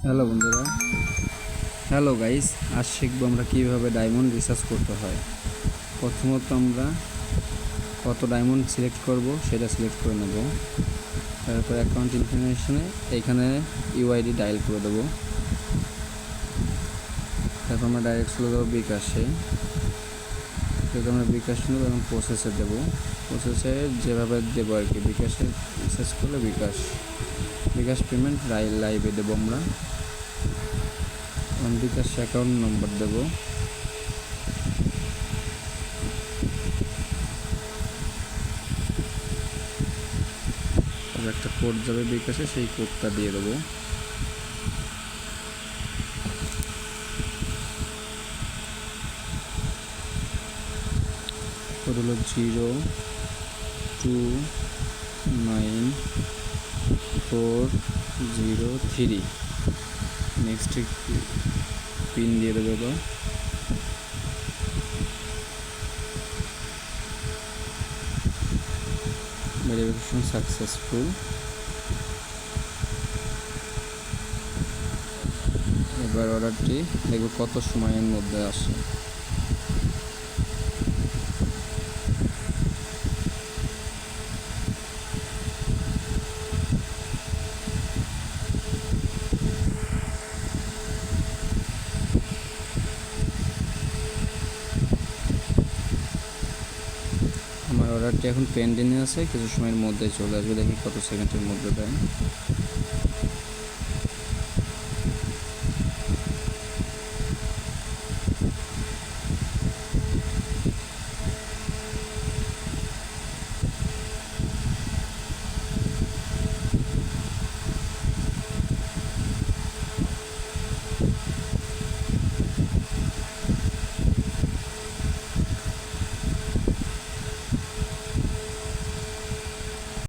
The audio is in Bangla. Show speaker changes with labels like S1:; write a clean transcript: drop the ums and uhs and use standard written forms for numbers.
S1: হ্যালো বন্ধুরা, হ্যালো গাইস। আজ শিখবো আমরা কীভাবে ডায়মন্ড রিসার্চ করতে হয়। প্রথমত আমরা কত ডায়মন্ড সিলেক্ট করব সেটা সিলেক্ট করে নেব। তারপর অ্যাকাউন্ট ইনফরমেশনে এইখানে ইউআইডি ডায়াল করে দেবো। তারপর আমরা ডাইরেক্ট চলে যাবো বিকাশে। যেহেতু আমরা বিকাশ নেব এবং প্রসেসে দেবো। প্রসেসে যেভাবে দেবো আর কি, বিকাশে রিসার্চ করলে বিকাশ পেমেন্ট লাইভে দেবো আমরা। বিকাশ অ্যাকাউন্ট নম্বর দেব। একটা কোড যাবে বিকাশে, সেই কোডটা দিয়ে দেবো। কোড হলো 029403। নেক্সট পিন দিয়ে দেবো। এবার ভেরিফিকেশন সাকসেসফুল। এবার অর্ডারটি দেখব কত সময়ের মধ্যে আসে। আমার অর্ডারটি এখন পেন্ডিংয়ে আছে, কিছু সময়ের মধ্যে চলে আসবে। দেখি কত সেকেন্ডের মধ্যে দেয়।